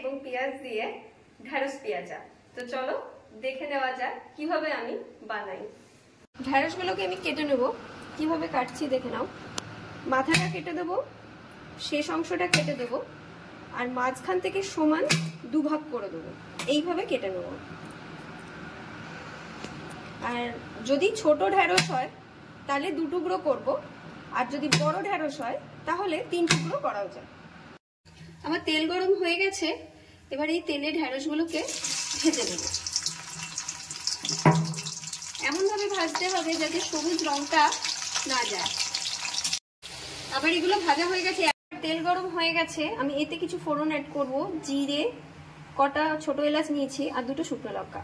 এবং পেঁয়াজ দিয়ে ঢেঁড়স পেঁয়াজা। তো চলো দেখে নেওয়া যাক কিভাবে আমি বানাই। ঢেঁড়সগুলোকে আমি কেটে নেব। কিভাবে কাটছি দেখে নাও। মাথাটা কেটে দেবো, শেষ অংশটা কেটে দেবো, আর মাঝখান থেকে সমান দুভাগ করে দেবো। এইভাবে কেটে নেব। আর যদি ছোট ঢেঁড়স হয় তাহলে 2 টুকরো করব, আর যদি বড় ঢেঁড়স হয় তাহলে 3 টুকরো করাও যায়। আমার তেল গরম হয়ে গেছে। এবার এই তেলে ঢেঁড়সগুলোকে ভেজে নেব। এমনভাবে ভাজতে হবে যাতে সবুজ রংটা না যায়। আবার এগুলো ভাজা হয়ে গেছে। তেল গরম হয়ে গেছে। আমি এতে কিছু ফোড়ন অ্যাড করব। জিরে, কটা ছোট এলাচ নিয়েছি, আর 2টো শুকনো লঙ্কা।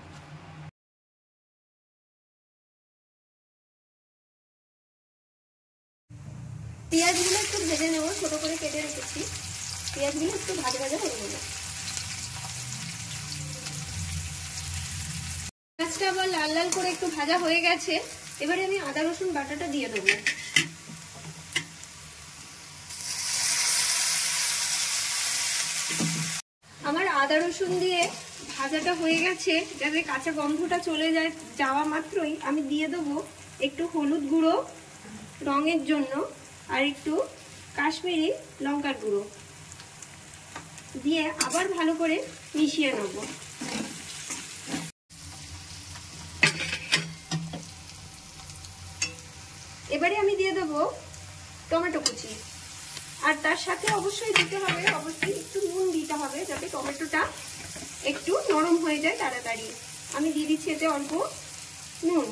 পেঁয়াজগুলো একটু ভেজে নেব, ছোট করে কেটে রেখেছি। পেঁয়াজগুলো একটু ভাজা ভাজা করে নেব। পেঁয়াজটা আবার লাল লাল করে একটু ভাজা হয়ে গেছে। এবারে আমি আদা রসুন বাটাটা দিয়ে দেবো। আমার আদা রসুন দিয়ে ভাজাটা হয়ে গেছে। যাতে কাঁচা গন্ধটা চলে যায়, যাওয়া মাত্রই আমি দিয়ে দেবো একটু হলুদ গুঁড়ো রঙের জন্য, আর একটু কাশ্মীরি লঙ্কার গুঁড়ো দিয়ে আবার ভালো করে মিশিয়ে নেব। এবারে আমি দিয়ে দেবো টমেটো কুচি, আর তার সাথে অবশ্যই দিতে হবে, অবশ্যই একটু নুন দিতে হবে যাতে টমেটোটা একটু নরম হয়ে যায় তাড়াতাড়ি। আমি দিয়ে দিচ্ছি এতে অল্প নুন।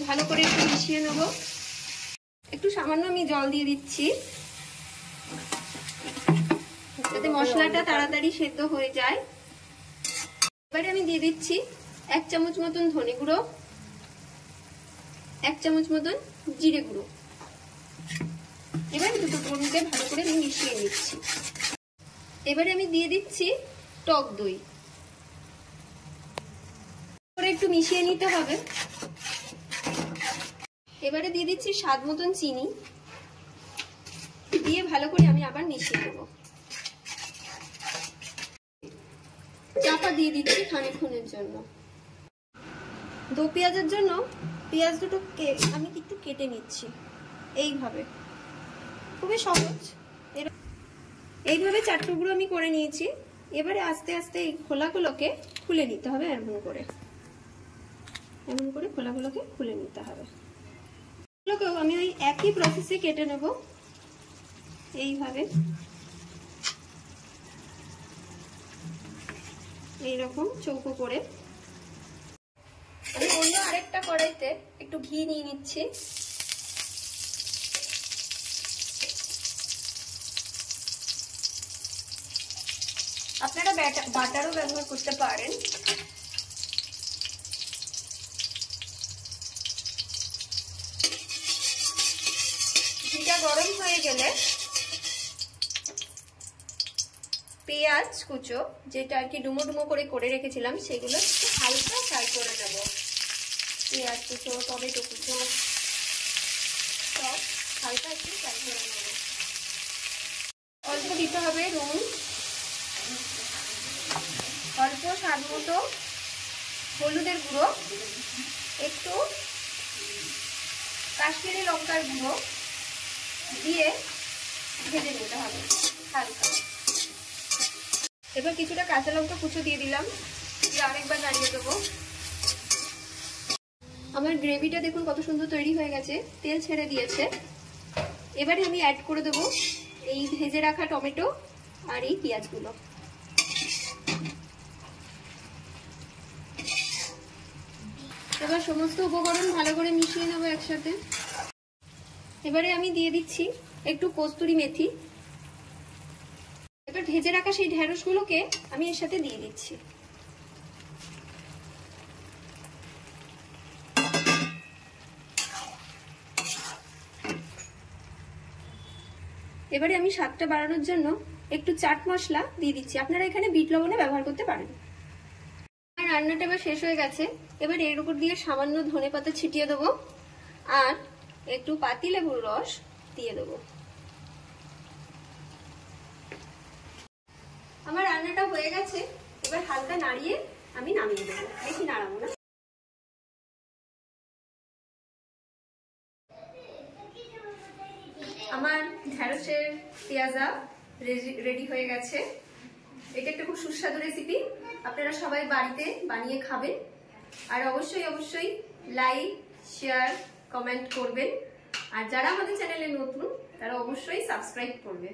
ভালো করে একটু মিশিয়ে নেব। একটু সামান্য আমি জল দিয়ে দিচ্ছি যাতে মশলাটা তাড়াতাড়ি সেদ্ধ হয়ে যায়। এবারে আমি দিয়ে দিচ্ছি 1 চামচ মতন ধনে গুঁড়ো, 1 চামচ মতন জিরে গুঁড়ো। এবার দুটো উপকরণকে ভালো করে আমি মিশিয়ে নিচ্ছি। এবারে আমি দিয়ে দিচ্ছি টক দই। একটু মিশিয়ে নিতে হবে। এবারে দিয়ে দিচ্ছি স্বাদ মতন চিনি, দিয়ে ভালো করে আমি আবার মিশিয়ে নেব। চাপা দিয়ে দিচ্ছি খানিকক্ষণের জন্য। দো পেঁয়াজের জন্য পেঁয়াজ দুটোকে আমি একটু কেটে নিচ্ছি এইভাবে, খুবই সহজ। এইভাবে 4 টুকরো আমি করে নিয়েছি। এবারে আস্তে আস্তে এই খোলাগুলোকে খুলে নিতে হবে। এমন করে খোলাগুলোকে খুলে নিতে হবে। এগুলোকেও আমি ওই একই প্রসেসে কেটে নেব এইভাবে, এইরকম চৌকো করে। আমি অন্য আরেকটা কড়াইতে একটু ঘি নিয়ে নিচ্ছি। আপনারা বাটারও ব্যবহার করতে পারেন। ঘিটা গরম হয়ে গেলে পেঁয়াজ কুচো, যেটা আর কি ডুমো ডুমো করে রেখেছিলাম, সেগুলো একটু হালকা ফ্রাই করে নেব। পেঁয়াজ কুচো, টমেটো কুচো সব হালকা একটু ফ্রাই করে নেব। অল্প দিতে হবে নুন, অল্প স্বাদ মতো হলুদের গুঁড়ো, একটু কাশ্মীরি লঙ্কার গুঁড়ো দিয়ে ভেজে নিতে হবে হালকা। এবার কিছুটা কাঁচা লঙ্কা কুচো দিয়ে দিলাম, দিয়ে আরেকবার নাড়িয়ে দেবো। আমার গ্রেভিটা দেখুন কত সুন্দর তৈরি হয়ে গেছে, তেল ছেড়ে দিয়েছে। এবারে আমি অ্যাড করে দেবো এই ভেজে রাখা টমেটো আর এই পেঁয়াজগুলো। এবার সমস্ত উপকরণ ভালো করে মিশিয়ে নেবো একসাথে। এবারে আমি দিয়ে দিচ্ছি একটু কস্তুরি মেথি। এবার ভেজে রাখা সেই ঢেঁড়সগুলোকে আমি এর সাথে দিয়ে দিচ্ছি। এবারে আমি স্বাদটা বাড়ানোর জন্য একটু চাট মশলা দিয়ে দিচ্ছি। আপনারা এখানে বিট লবণও ব্যবহার করতে পারেন। আর রান্নাটা এবার শেষ হয়ে গেছে। এবার এর উপর দিয়ে সামান্য ধনেপাতা ছিটিয়ে দেবো, আর একটু পাতিলেবুর রস দিয়ে দেবো। আমার রান্নাটা হয়ে গেছে, এবার হালকা নাড়িয়ে আমি নামিয়ে দেবো, বেশি নাড়াবো না। আমার ঢেঁড়সের পেঁয়াজা রেডি হয়ে গেছে। এটা একটা খুব সুস্বাদু রেসিপি, আপনারা সবাই বাড়িতে বানিয়ে খাবেন। আর অবশ্যই অবশ্যই লাইক, শেয়ার, কমেন্ট করবেন। আর যারা আমাদের চ্যানেলে নতুন তারা অবশ্যই সাবস্ক্রাইব করবে।